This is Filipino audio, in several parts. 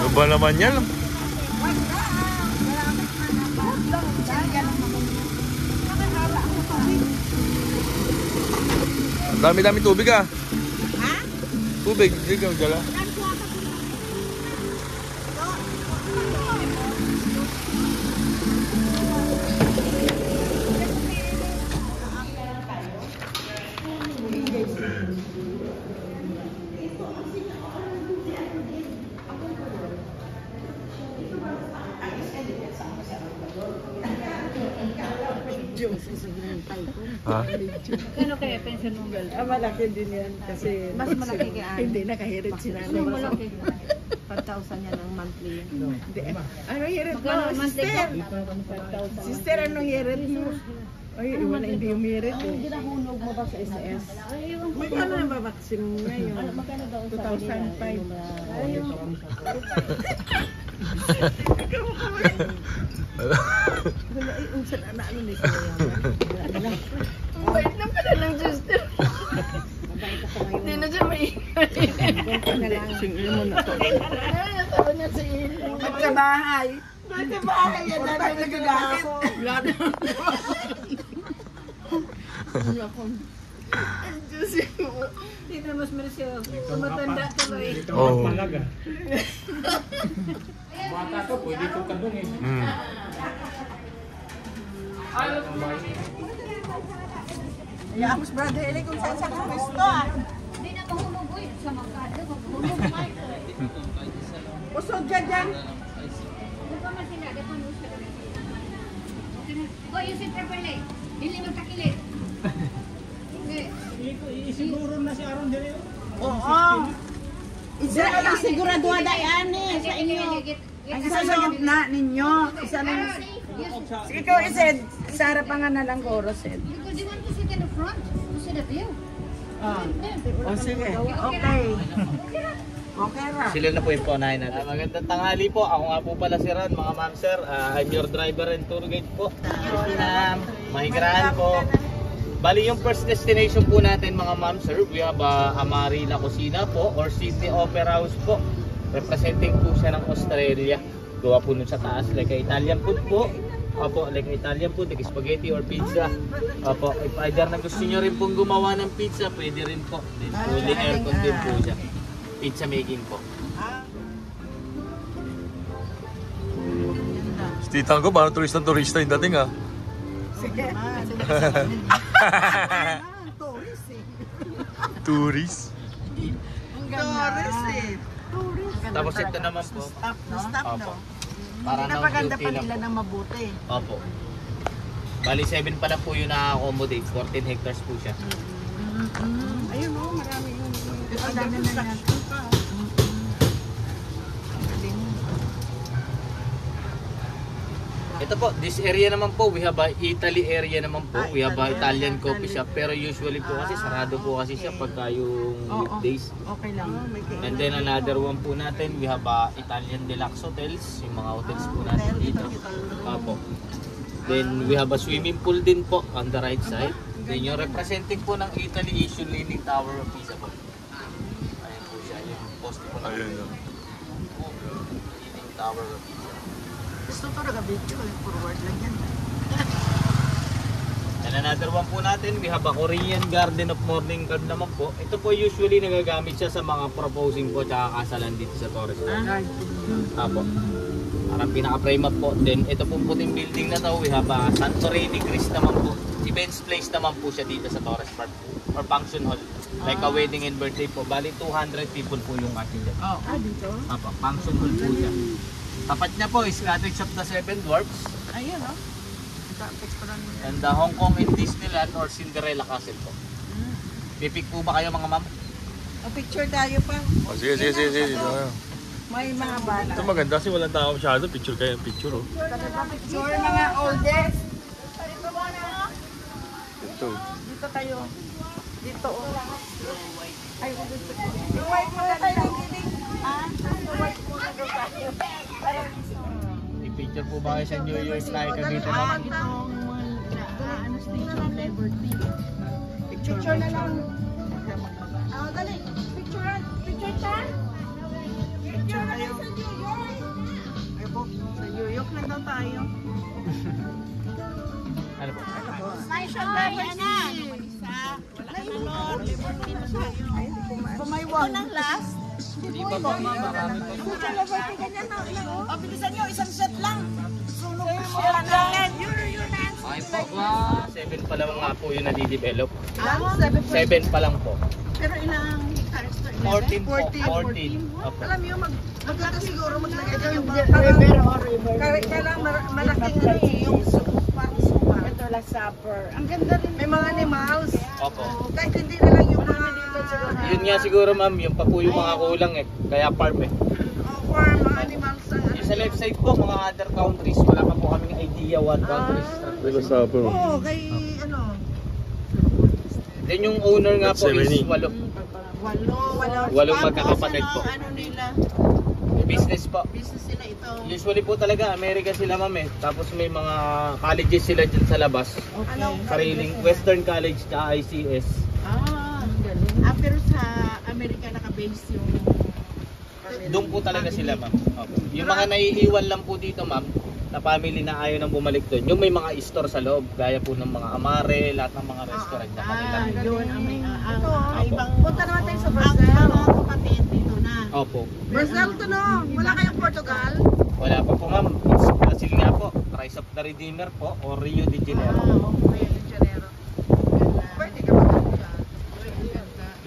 Ano ba naman yan? Ang dami-dami tubig ah. Ha? Tubig, hindi ka magdala. Ha? Kano kaya pension mo? Malaki din yan kasi Mas malaki kaya hindi nakahirit sila. Mas malaki. 5,000 yan ang monthly. Hindi. Ano hirit mo? Magkano monthly Sister? ko? 5,000. Sister, anong hirit mo? Ay, wala hindi umirit Ang eh. ginahunog mo ba sa SS? Ay, ewan ko. Magkano na babaksin mo ngayon? Magkano daw ang sabi nila? 2005. Wala, ay, unsan na ano nito yan? Wait lang pala ng sister. Hindi na siya maingay. Singin mo na to. Sabi niya sa ilo. At sa bahay. At sa bahay yan. Dahil nagagamit. Lahat naman. Ang Diyos mo. Dito mas meresyo. Tumatanda tuloy. Oh. Bata to, pwede ko kadung eh. Kaya ako sa brother Eli kung saan sa Kristo ah. Hindi na mahulog ko sa Magkado. Mahulog Mike. Usog dyan dyan. Di ba man sila? Di ba mo sila? Go, yung si Triple A. Hindi magkakilit. Siguro na si Aaron din eh. Oo. Isa na lang siguraduada yan eh sa inyo. Ang isa sa gitna ninyo. Isa lang. Sige ko isid. Sa harapan na lang ko, Rosed. Because you want to sit in the front. To see the view. O sige. Okay. Okay ra. Sila na po yung paunahin natin. Magandang tanghali po. Ako nga po pala si Ron, mga ma'am sir. I'm your driver and tour guide po. Mahigirahan po. Bali yung first destination po natin mga ma'am sir, we have Amarilla Cocina po or Sydney Opera House po. Representing po siya ng Australia. Gawa po nun sa taas like Italian food po. Opo, like Italian food, like spaghetti or pizza. Opo, if either na gusto nyo rin pong gumawa ng pizza, pwede rin po. Then fully aircon din po siya. Pizza making po. Titang ko, parang turista yung dating ah. Sige. Tourist eh. Tourist? Tourist eh. Tapos ito naman po. Stop no? Para Napaganda ng pa duty nila na ng mabuti. Opo. Bali 7 pa lang po yung na-accommodate. 14 hectares po siya. Ayun o, marami yung... Ang dami na yan. Ito po, this area naman po, we have a Italy area naman po. We have a Italian coffee shop. Pero usually po kasi sarado po kasi siya pagka yung weekdays. Okay lang. And then another one po natin, we have a Italian deluxe hotels. Yung mga hotels po natin dito. Opo. Then we have a swimming pool din po on the right side. Then yung representing po ng Italy is yung Leaning Tower of Pisa po. Ayan po siya, yung post po ng Ayun. Leaning Tower of Pisa. Gusto ko nag-video, forward lang yan. And another one po natin, we have a Korean Garden of Morning Club naman po. Ito po usually nagagamit siya sa mga proposing po tsaka kasalan dito sa Torres Park. Apo. Parang pinaka-frame up po. Then ito pong puting building na to, we have a Santorini Chris naman po. Events place naman po siya dito sa Torres Park. Or function hall. Like a wedding and birthday po. Bali 200 people po yung atin dyan. Dito? Apo, function hall po siya. Tapat niya po is Cottage of the Seven Dwarfs. Ayun o. And the Hong Kong and Disneyland or Cinderella Castle po. Pipik po ba kayo mga ma'am? Picture tayo pa. Oh, sige. Dito kayo. May mga bala. Ito maganda kasi walang tao masyado. Picture kayo, picture oh. Picture mga oldest. Ito. Dito tayo. Dito o. Ay, gusto ko. Yung white mo na tayo kiling. White mo na tayo. I-picture po ba kayo sa New Year's like Cavite ma'am? Picture na lang. Dali. Picture ta. Picture na lang sa New York. Sa New York na daw tayo. Ano po? May shower na. Pumaywa ng last. Hindi pa po ma'am, marami po. O, bilisan nyo, isang set lang. Sunog na siya lang. Okay po, 7 pa lang nga po yung nadidevelop. Ah, 7 pa lang po. Pero ilang hectares to? 14 po, 14. 14. Opo. Alam niyo, maganda siguro maglagay kayo yung mga kailangan malaking yung parang super. Ito lang supper. Ang ganda rin. May mga animals. Opo. Kahit hindi na lang yung mga Yun nga siguro ma'am, yung pa po yung mga kulang eh. Kaya farm eh. for mga animals. Yung sa left side po, mga other countries, wala pa po kaming idea what countries. Diba sa po? Oo, kay ano. Then yung owner nga po That's is 70. Walong magkakapatid po. Ano nila? Business po. Business nila ito. Usually po talaga, American sila ma'am eh. Tapos may mga colleges sila dyan sa labas. Anong Sariling Western College na ICS. pero sa Amerika naka-base yung Doon po talaga sila ma'am. Opo. Yung mga naiiwan lang po dito ma'am, na family na ayaw nang bumalik doon. Yung may mga store sa loob, gaya po ng mga amare, lahat ng mga restaurant na kanila. yun ang may Opo. ibang punta naman tayo sa Brazil. Ang mga kapatid dito na. Opo. Brazil to no. Wala kayong Portugal? Wala pa po ma'am. It's Brazil nga po. Christ of the Redeemer po o Rio de Janeiro. Okay, de Janeiro. Pwede ka ba dyan?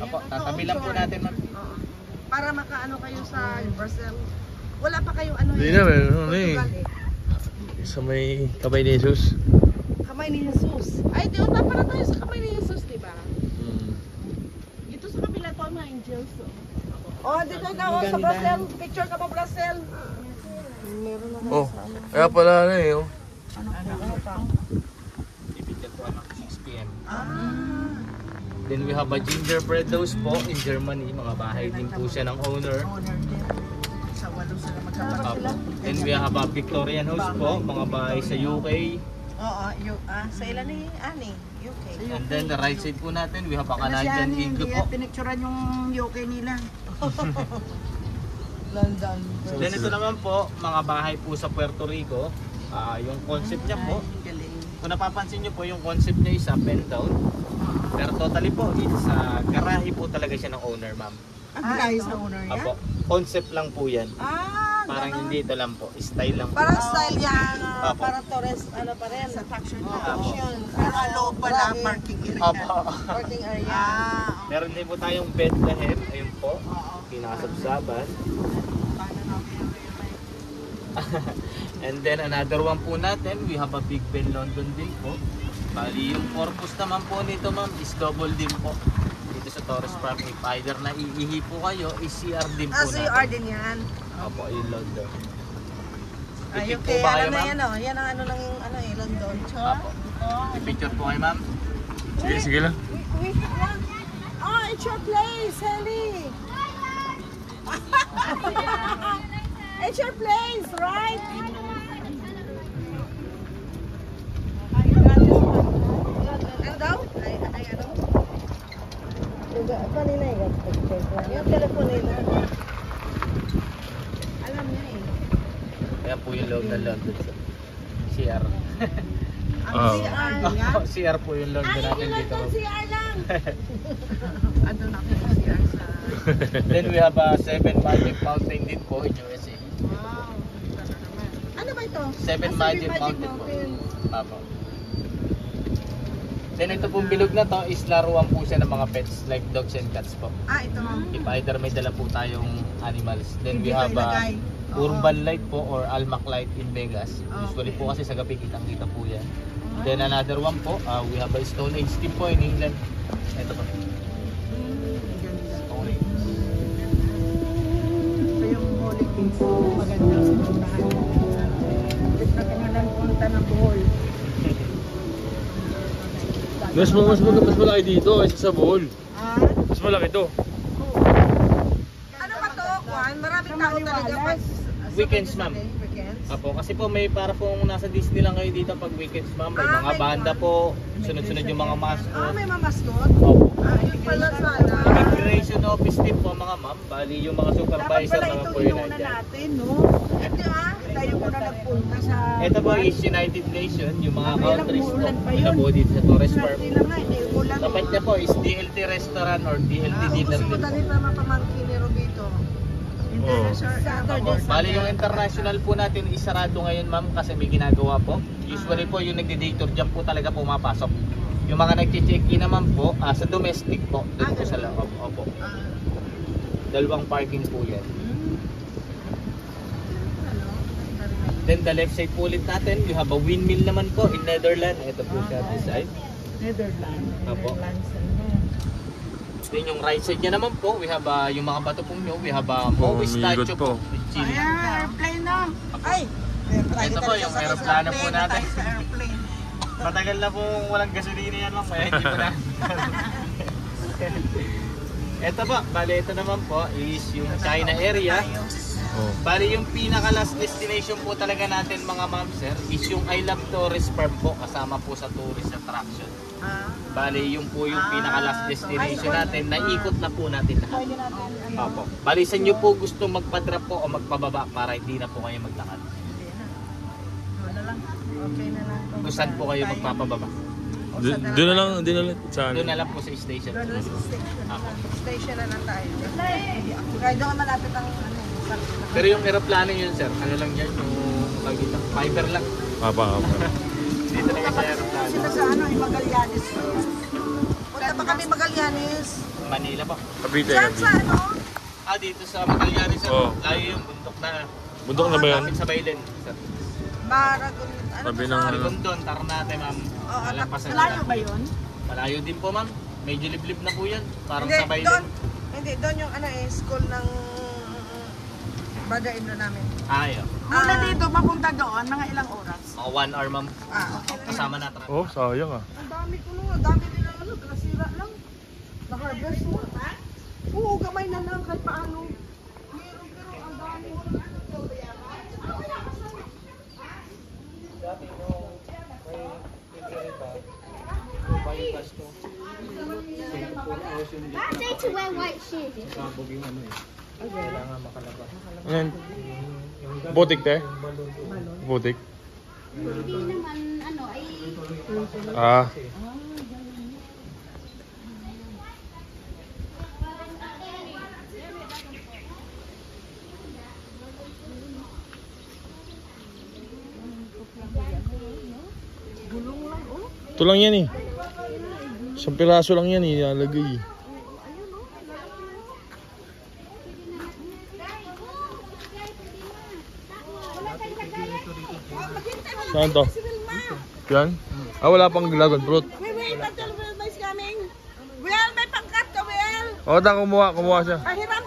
Opo, tatabi lang po natin ma'am. Oo. Para makaano kayo sa Brazil. Wala pa kayong ano Hindi na, meron ano eh. Portugal eh. Sa may Kabay ni Jesus. Kamay ni Jesus. Ay, di unta pa na tayo sa kamay ni Jesus, di ba? Hmm. Dito sa kabila to ang mga angels. Oh, dito ikaw sa Brazil. Picture ka pa Brazil. Meron na Oh, kaya pala na eh. Oh. Ibigyan po anak 6 p.m. Ah. Then we have a gingerbread house po in Germany. Mga bahay din po siya ng owner. Owner din. Sa walo sila magkapatid. Opo. Then we have a Victorian house po. Mga bahay sa UK. Oo, sa ilan ni Ani? UK. And then the right side po natin, we have a Canadian igloo po. Pinicturean yung UK nila. London. Then ito naman po, mga bahay po sa Puerto Rico. Yung concept niya po, Galing. kung napapansin niyo po, yung concept niya is up and down. Pero totally po, it's garahe po talaga siya ng owner, ma'am. Guys, sa owner niya? Apo, concept lang po yan. Parang ganon. hindi ito lang po, style lang po. Parang style yan. Apo. Para Torres, ano pa rin? Sa faction. Apo. Pero loob pala, parking area. Opo. Parking area. Meron din po tayong Bethlehem, ayun po, kinasabsaban. And then another one po natin, we have a Big Ben London din po. Bali yung purpose naman po nito ma'am is double din po. Dito sa Torres Park, if either na iihi po kayo, is CR din po natin. CR din yan. Opo, yung London. Ay, Pipicture okay. po kayo Alam na ma'am? yan o. Yan ang ano ng ano eh, London. Opo. Pipicture po kayo ma'am? Sige, sige lang. Wait lang. Oh, it's your place, Ellie. It's your place, right? Ano daw? Ay, ano? Kanina yung telephone nila. Alam niya eh. Kaya po yung loob ng London. CR. Ang Oh. CR nga. CR po yung London natin dito ma'am. CR lang. Ano na ako CR sa... Then we have a 7 Magic Mountain din po in USA. Wow. Ano ba ito? 7 Magic Mountain po. Apo. Then ito pong bilog na to is laruan po siya ng mga pets like dogs and cats po. Ito. If either may dala po tayong animals. Then we Hindi have tayo a lagay. Oo. Urban Light po or Almac Light in Vegas. Okay. Usually po kasi sa gabi kitang-kita po yan. Then another one po, we have a Stone Age team po in England. Ito po. Stone Age. Ito yung Holy Kings. Maganda. Puntahan. Dito na kailangan punta ng Bohol. Mas malaki dito kaysa sa Bohol. Mas malaki to. Ano ba to, Juan? Maraming tao talaga pag... Weekends, ma'am. Weekends? Apo, kasi po may para pong nasa Disney lang kayo dito pag weekends ma'am. May mga may banda mga- po, sunod-sunod yung mga mascot. May mamascot? Opo. Yun pala sana. Recreational office team po mga ma'am. Bali yung mga Dapat supervisor pala naman ito po yun inuna nandyan. natin, no? Hindi tayo muna nagpunta sa... Ito po is United Nations, yung mga Ilang countries po. ulan pa Ito yun. po dito sa Torres Farm. Swerte lang nga, hindi ulan. Tapat niya po is DLT restaurant or DLT dinner Gusto ko din dali po. pa mapamangkin ni Robito. Saturday, Bali yung international po natin isarado ngayon ma'am kasi may ginagawa po. Usually po yung nagdi-dator dyan po talaga pumapasok. Yung mga nagche-check-in naman po sa domestic po, doon po sa loob. Opo. Dalawang parking po yan. Then the left side po ulit natin, you have a windmill naman po in Netherlands. Ito po siya this side. Netherlands. Opo. Netherlands. Then yung right side niya naman po, we have yung mga bato po nyo, we have a Moe statue po. With Chile. Ayan, airplane na. Ay! Ito po yung aeroplano po natin. Sa airplane. Matagal na pong walang gasolina yan ma'am, kaya hindi po na. Ito po, bali ito naman po is yung China area. Oh. Bali yung pinaka last destination po talaga natin mga ma'am sir is yung I Love Torres Farm po, kasama po sa tourist attraction. Bali yung po yung pinaka last destination natin, naikot na po natin lahat. Opo. Bali sa inyo po gusto magpa-drop po o magpababa para hindi na po kayo maglakad. Wala lang. Okay na lang. Kung saan po kayo magpapababa? Doon na lang sa Doon na lang po sa station. Doon na sa station. Opo. Station na lang tayo. Kaya doon malapit ang Pero yung aeroplano yun sir, ano lang yan, yung dito, fiber lang. Papa. Dito lang yung sa aeroplano. sila sa Magallanes. Punta pa kami Magallanes. Manila po. Cavite. Saan sa Dito sa Magallanes sir, Oo. layo yung bundok na. Bundok na ba yan? Lapit sa Bailen sir. Maragon. Sabi ng Marigondon, Tarnate ma'am. Malampasan na Malayo lang. ba yun? Malayo din po ma'am. Medyo liblib na po yan. Parang Hindi, sa Bailen. doon. Hindi, doon yung school ng Bada-Indo namin. Ayaw. Mula dito, papunta doon, mga ilang oras? Mga 1 hour ma'am. Okay. Kasama na traffic. Oh, sayang ah. Ang dami ko nung, ang dami nila nasira lang. Na-harvest mo. Oo, gamay na lang kahit paano. Meron pero ang dami. I say to wear white shoes. Ayan. Butik te? Butik? Hindi naman, ay... Ah. Ito lang yan eh. Isang piraso lang yan eh, nalagay. Saan to? Yan? Wala pang dragon fruit. Wait, until Will is coming. Will, may pangkat ka, Will. O, kumuha siya. Pahiram